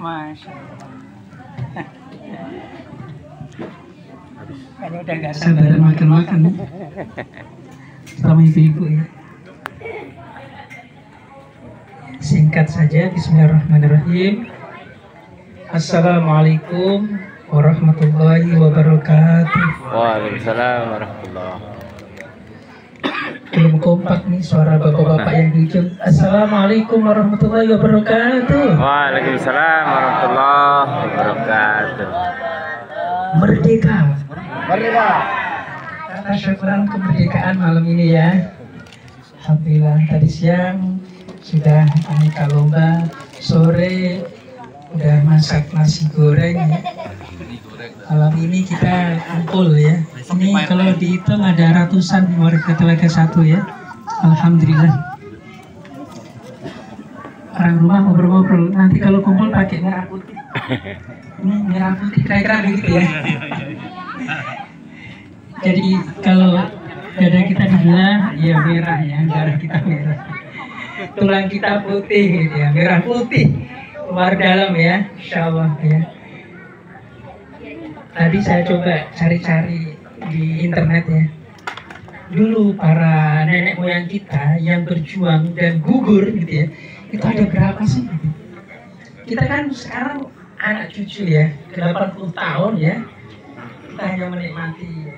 Masya Allah. Kalau udah nggak sabar makan sama ibu-ibu ya. Singkat saja, bismillahirrahmanirrahim. Assalamualaikum warahmatullahi wabarakatuh. Waalaikumsalam warahmatullahi. Belum kompak nih suara bapak-bapak yang hijau. Assalamualaikum warahmatullahi wabarakatuh. Waalaikumsalam warahmatullahi wabarakatuh. Merdeka. Merdeka. Kata syukuran kemerdekaan malam ini ya. Alhamdulillah tadi siang sudah aneka lomba, sore udah masak nasi goreng ya. Malam ini kita kumpul ya. Ini kalau dihitung ada ratusan warga Telaga 1 ya. Alhamdulillah. Orang rumah ngobrol-ngobrol. Nanti kalau kumpul pakai merah putih. Ini merah putih kira-kira begitu ya. Jadi kalau dada kita dibelah, ya merah ya, darah kita merah. Tulang kita putih gitu ya, merah putih. Luar dalam ya, insya Allah ya. Tadi saya coba cari-cari di internet ya. Dulu para nenek moyang kita yang berjuang dan gugur gitu ya, itu ada berapa sih? Gitu. Kita kan sekarang anak cucu ya, 80 tahun ya, kita hanya menikmati.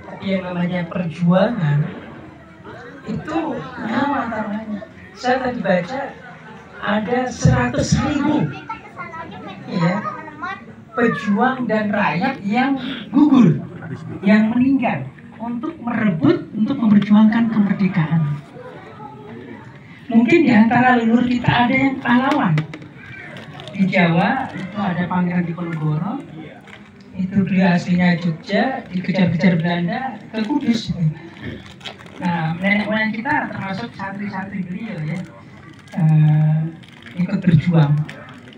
Tapi yang namanya perjuangan itu nyawa namanya. Saya tadi baca ada 100.000 ya, pejuang dan rakyat yang gugur, yang meninggal untuk merebut, untuk memperjuangkan kemerdekaan. Mungkin di antara leluhur kita ada yang pahlawan. Di Jawa itu ada Pangeran Diponegoro, itu beliau aslinya Jogja, dikejar-kejar Belanda ke Kudus. Nah, nenek moyang kita termasuk santri-santri beliau ya, ikut berjuang.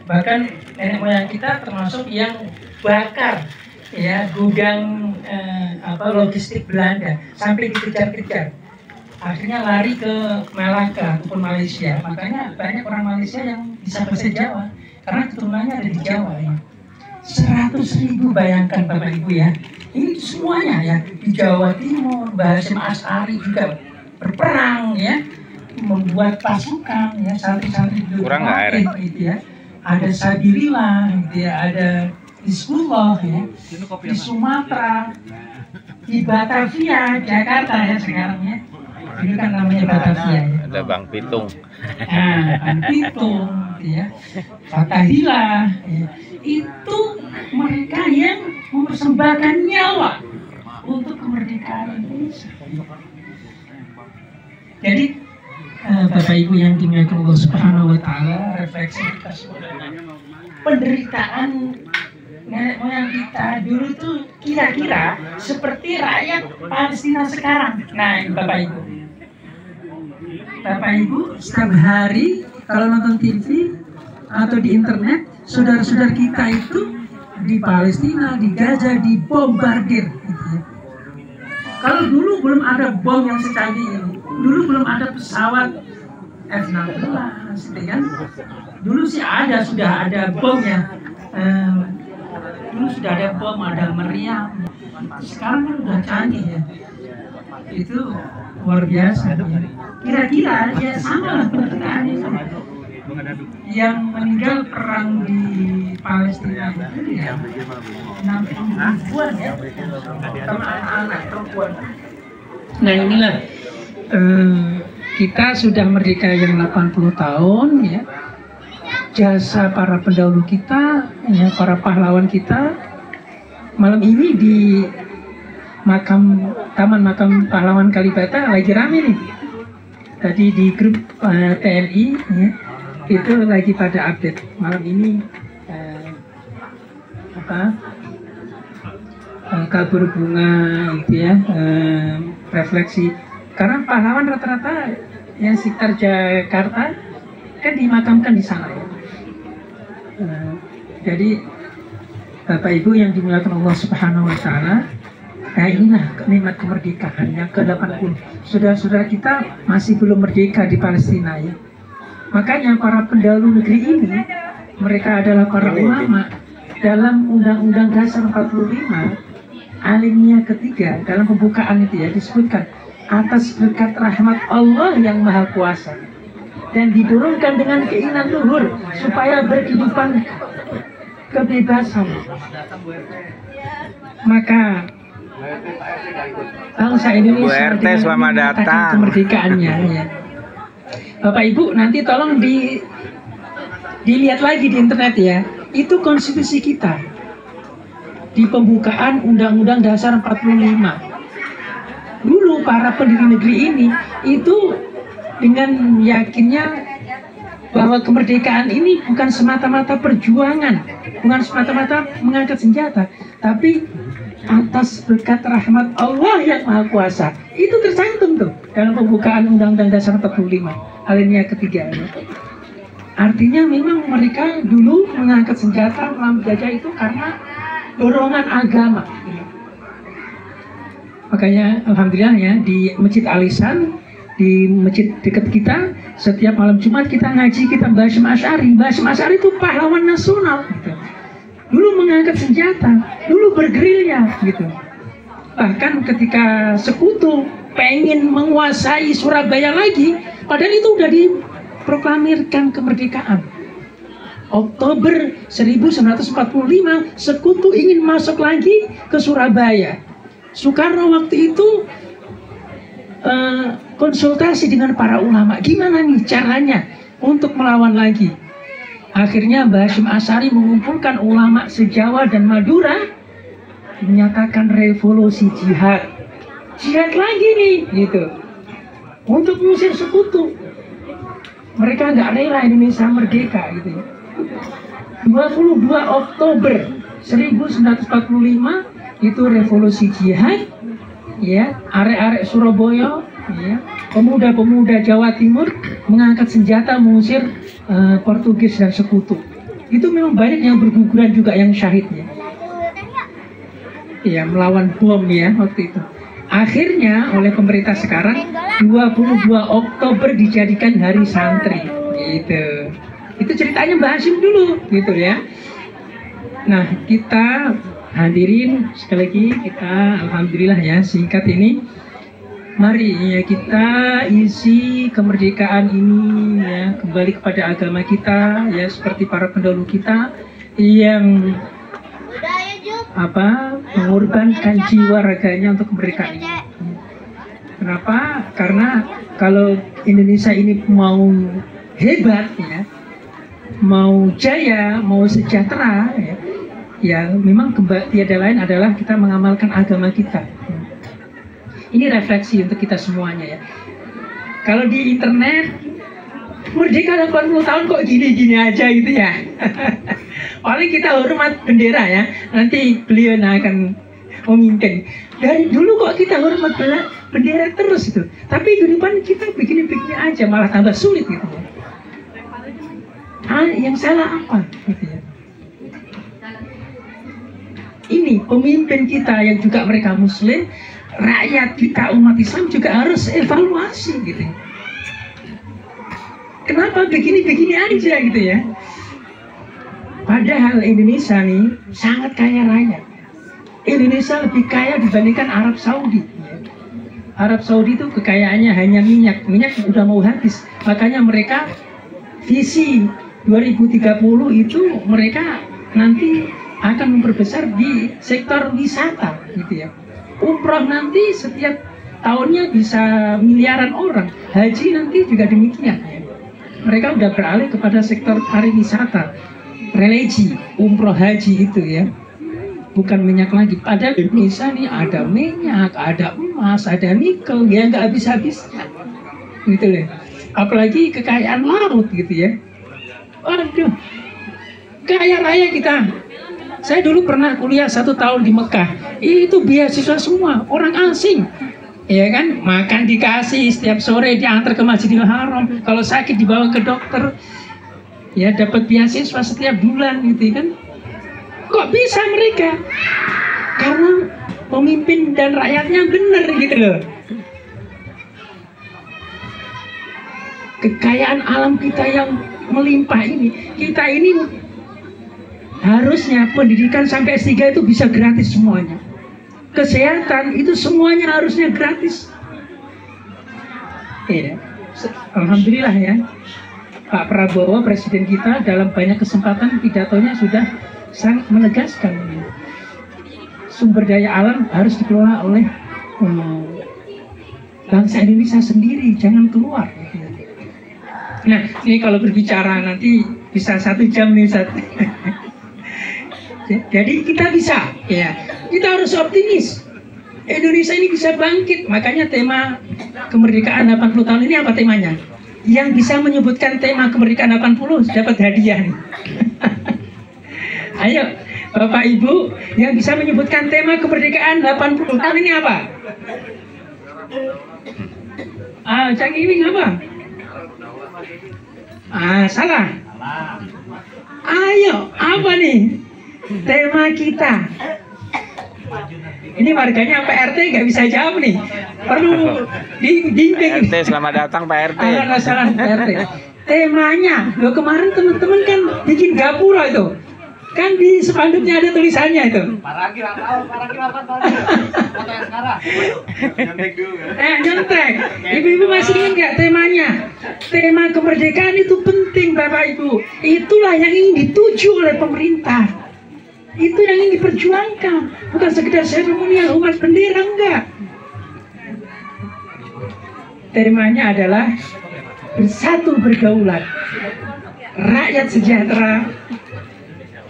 Bahkan nenek moyang kita termasuk yang bakar ya gudang logistik Belanda sampai dikejar-kejar. Akhirnya lari ke Malaka ataupun Malaysia. Makanya banyak orang Malaysia yang bisa bahasa Jawa karena keturunannya ada di Jawa ya. 100.000 bayangkan Bapak Ibu ya. Ini semuanya ya di Jawa Timur. Mbah Hasyim Asy'ari juga berperang ya, membuat pasukan ya, santri-santri kurang nggak air gitu ya. Ada Sabilillah gitu ya, ada Hizbullah ya, di Sumatera, di Batavia, Jakarta ya sekarang ya. Ini kan namanya Batavia ya. Ada Bang Pitung. Nah, Bang Pitung ya. Fatahillah ya. Itu mereka yang mempersembahkan nyawa untuk kemerdekaan Indonesia. Jadi Bapak Ibu yang dimuliakan Allah Subhanahu wa taala, refleksi kita semua. Penderitaan nenek moyang kita dulu tuh kira-kira seperti rakyat Palestina sekarang. Nah, Bapak Ibu. Bapak Ibu, setiap hari kalau nonton TV atau di internet, saudara-saudara kita itu di Palestina, di Gaza dibombardir gitu ya. Kalau dulu belum ada bom yang secanggih ini, dulu belum ada pesawat F-16 gitu kan. Dulu sih sudah ada bomnya. Dulu sudah ada bom, ada meriam. Sekarang kan udah canggih ya. Itu luar biasa. Kira-kira ya sama lah penderitaannya sama. Yang meninggal perang di Palestina itu ya 60.000-an ya, sama anak-anak perempuan. Nah inilah kita sudah merdeka yang 80 tahun ya. Jasa para pendahulu kita ya, para pahlawan kita malam ini di Taman Makam Pahlawan Kalibata lagi rame nih. Tadi di grup TNI ya, itu lagi pada update malam ini kabur bunga gitu ya, refleksi karena pahlawan rata-rata yang sekitar Jakarta kan dimakamkan di sana ya. Jadi Bapak Ibu yang dimuliakan Allah Subhanahu wa taala, inilah nikmat kemerdekaan yang ke-80. Saudara-saudara kita masih belum merdeka di Palestina ya. Makanya para pendahulu negeri ini mereka adalah para ulama. Dalam Undang-Undang Dasar 45 alinea ketiga dalam pembukaan itu ya disebutkan atas berkat rahmat Allah yang Maha Kuasa dan didorongkan dengan keinginan luhur supaya berkehidupan kebebasan, maka bangsa Indonesia Bu RT selamat datang. Kemerdekaannya ya. Bapak Ibu nanti tolong dilihat lagi di internet ya, itu konstitusi kita di pembukaan Undang-Undang Dasar 45. Dulu para pendiri negeri ini itu dengan yakinnya bahwa kemerdekaan ini bukan semata-mata perjuangan, bukan semata-mata mengangkat senjata, tapi atas berkat rahmat Allah yang Maha Kuasa. Itu tercantum tuh dalam pembukaan Undang-Undang Dasar 45 alinea ketiga ya. Artinya memang mereka dulu mengangkat senjata melawan penjajah itu karena dorongan agama. Makanya alhamdulillah ya di Masjid Al-Ihsan, di masjid dekat kita, setiap malam Jumat kita ngaji kitab Basyim Asy'ari. Basyim Asy'ari itu pahlawan nasional gitu. Dulu mengangkat senjata, dulu bergerilya gitu. Bahkan ketika sekutu pengen menguasai Surabaya lagi, padahal itu udah diproklamirkan kemerdekaan. Oktober 1945 sekutu ingin masuk lagi ke Surabaya. Soekarno waktu itu konsultasi dengan para ulama, gimana nih caranya untuk melawan lagi. Akhirnya Basyim Asy'ari mengumpulkan ulama se-Jawa dan Madura, menyatakan revolusi jihad lagi nih gitu, untuk mengusir sekutu. Mereka nggak rela Indonesia merdeka gitu. 22 Oktober 1945 itu revolusi jihad ya, arek-arek Surabaya ya, pemuda-pemuda Jawa Timur mengangkat senjata mengusir Portugis dan sekutu. Itu memang banyak yang berguguran juga, yang syahidnya ya, melawan bom ya waktu itu. Akhirnya oleh pemerintah sekarang 22 Oktober dijadikan hari santri gitu. Itu ceritanya Mbah Hasyim dulu gitu ya. Nah kita hadirin sekali lagi, kita alhamdulillah ya singkat ini, mari ya kita isi kemerdekaan ini ya kembali kepada agama kita ya, seperti para pendahulu kita yang mengorbankan jiwa raganya untuk kemerdekaan ini. Kenapa? Karena kalau Indonesia ini mau hebat ya, mau jaya, mau sejahtera ya memang tiada lain adalah kita mengamalkan agama kita. Ini refleksi untuk kita semuanya ya. Kalau di internet merdeka 80 tahun kok gini-gini aja gitu ya. Paling kita hormat bendera ya, nanti beliau akan memimpin. Dari dulu kok kita hormat bendera terus itu, tapi di depan kita begini-begini aja malah tambah sulit gitu ya. Yang salah apa gitu ya. Ini pemimpin kita yang juga mereka muslim, rakyat kita umat Islam juga harus evaluasi gitu. Kenapa begini-begini aja gitu ya. Padahal Indonesia nih sangat kaya raya. Indonesia lebih kaya dibandingkan Arab Saudi. Arab Saudi itu kekayaannya hanya minyak udah mau habis. Makanya mereka visi 2030 itu mereka nanti akan memperbesar di sektor wisata gitu ya. Umroh nanti setiap tahunnya bisa miliaran orang. Haji nanti juga demikian ya. Mereka udah beralih kepada sektor pariwisata, religi, umroh haji itu ya. Bukan minyak lagi. Padahal di Indonesia nih ada minyak, ada emas, ada nikel ya, nggak habis-habisnya gitu loh. Apalagi kekayaan laut gitu ya. Waduh, kaya raya kita. Saya dulu pernah kuliah 1 tahun di Mekah. Itu beasiswa semua, orang asing. Ya kan, makan dikasih, setiap sore diantar ke Masjidil Haram. Kalau sakit dibawa ke dokter. Ya dapat beasiswa setiap bulan gitu kan. Kok bisa mereka? Karena pemimpin dan rakyatnya benar gitu loh. Kekayaan alam kita yang melimpah ini, kita ini harusnya pendidikan sampai S3 itu bisa gratis semuanya. Kesehatan itu semuanya harusnya gratis. Iya. Alhamdulillah ya, Pak Prabowo presiden kita dalam banyak kesempatan pidatonya sudah sangat menegaskan sumber daya alam harus dikelola oleh bangsa Indonesia sendiri, jangan keluar. Nah, ini kalau berbicara nanti bisa 1 jam nih Ustaz. Jadi kita bisa, ya, kita harus optimis. Indonesia ini bisa bangkit. Makanya tema kemerdekaan 80 tahun ini apa temanya? Yang bisa menyebutkan tema kemerdekaan 80 dapat hadiah. Ayo, Bapak Ibu, yang bisa menyebutkan tema kemerdekaan 80 tahun ini apa? Cak Iwing apa? Salah. Ayo, apa nih tema kita? Ini warganya PRT nggak bisa jawab nih. Perlu dibimbing. PRT selamat datang Pak RT. Salah PRT. Temanya, lo kemarin teman-teman kan bikin gapura itu. Kan di spanduknya ada tulisannya itu. Paragi apa foto yang sekarang? Nyontek. Ibu-ibu masih ingat nggak temanya? Tema kemerdekaan itu penting Bapak Ibu. Itulah yang ingin dituju oleh pemerintah. Itu yang ingin diperjuangkan. Bukan sekedar seremonial umat bendera, enggak. Temanya adalah bersatu berdaulat, rakyat sejahtera,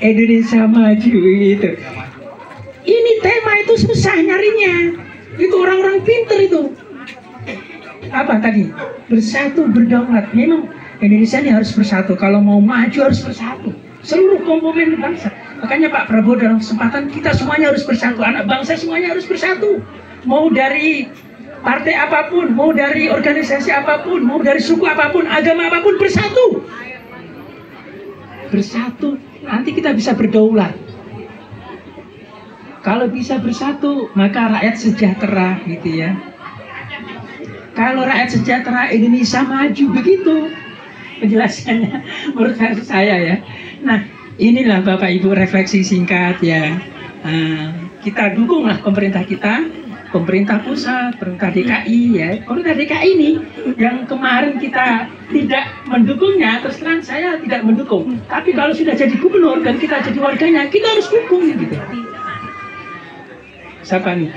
Indonesia maju gitu. Ini tema itu susah nyarinya. Itu orang-orang pinter itu. Apa tadi? Bersatu berdaulat. Memang Indonesia ini harus bersatu. Kalau mau maju harus bersatu. Seluruh komponen bangsa. Makanya Pak Prabowo dalam kesempatan kita semuanya harus bersatu. Anak bangsa semuanya harus bersatu. Mau dari partai apapun, mau dari organisasi apapun, mau dari suku apapun, agama apapun, bersatu. Bersatu. Nanti kita bisa berdaulat. Kalau bisa bersatu, maka rakyat sejahtera, gitu ya. Kalau rakyat sejahtera, Indonesia maju, begitu penjelasannya menurut saya ya. Nah, inilah Bapak Ibu refleksi singkat ya. Kita dukunglah pemerintah kita, pemerintah pusat, pemerintah DKI ya. Pemerintah DKI ini yang kemarin kita tidak mendukungnya, terus terang saya tidak mendukung. Tapi kalau sudah jadi gubernur dan kita jadi warganya, kita harus dukung gitu. Siapa nih?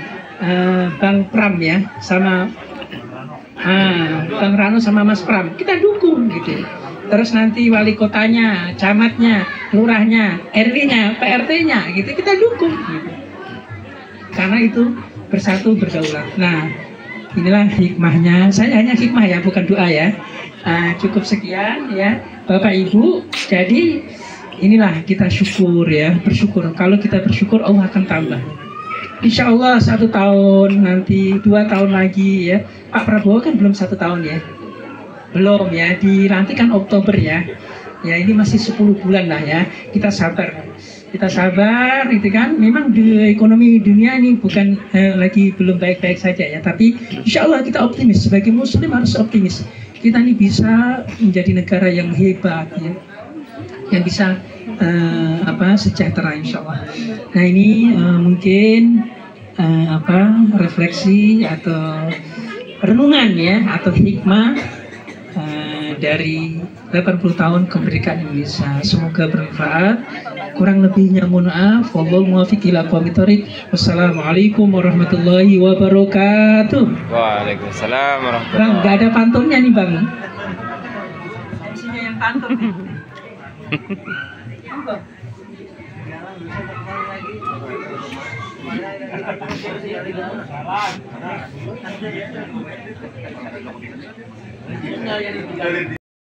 Bang Pram ya, sama Bang Rano sama Mas Pram. Kita dukung gitu. Terus nanti wali kotanya, camatnya, lurahnya, RW-nya, PRT-nya gitu, kita dukung gitu. Karena itu bersatu berdaulat. Nah, inilah hikmahnya. Saya hanya hikmah ya, bukan doa ya. Cukup sekian ya, Bapak Ibu. Jadi inilah kita syukur ya, bersyukur. Kalau kita bersyukur, Allah akan tambah. Insya Allah 1 tahun, nanti 2 tahun lagi ya. Pak Prabowo kan belum 1 tahun ya. Belum ya, dilantik kan Oktober ya. Ya ini masih 10 bulan lah ya. Kita sabar. Kita sabar gitu kan. Memang di ekonomi dunia ini bukan lagi belum baik-baik saja ya. Tapi insya Allah kita optimis. Sebagai muslim harus optimis. Kita ini bisa menjadi negara yang hebat ya. Yang bisa sejahtera insya Allah. Nah ini mungkin refleksi atau renungan ya, atau hikmah dari 80 tahun kemerdekaan Indonesia. Semoga bermanfaat. Kurang lebihnya mohon maaf. Wallahu muwaffiq ila aqwamit thoriq. Wassalamualaikum warahmatullahi wabarakatuh. Waalaikumsalam warahmatullahi wabarakatuh. Bang, nggak ada pantunnya nih Bang. Isinya yang pantun.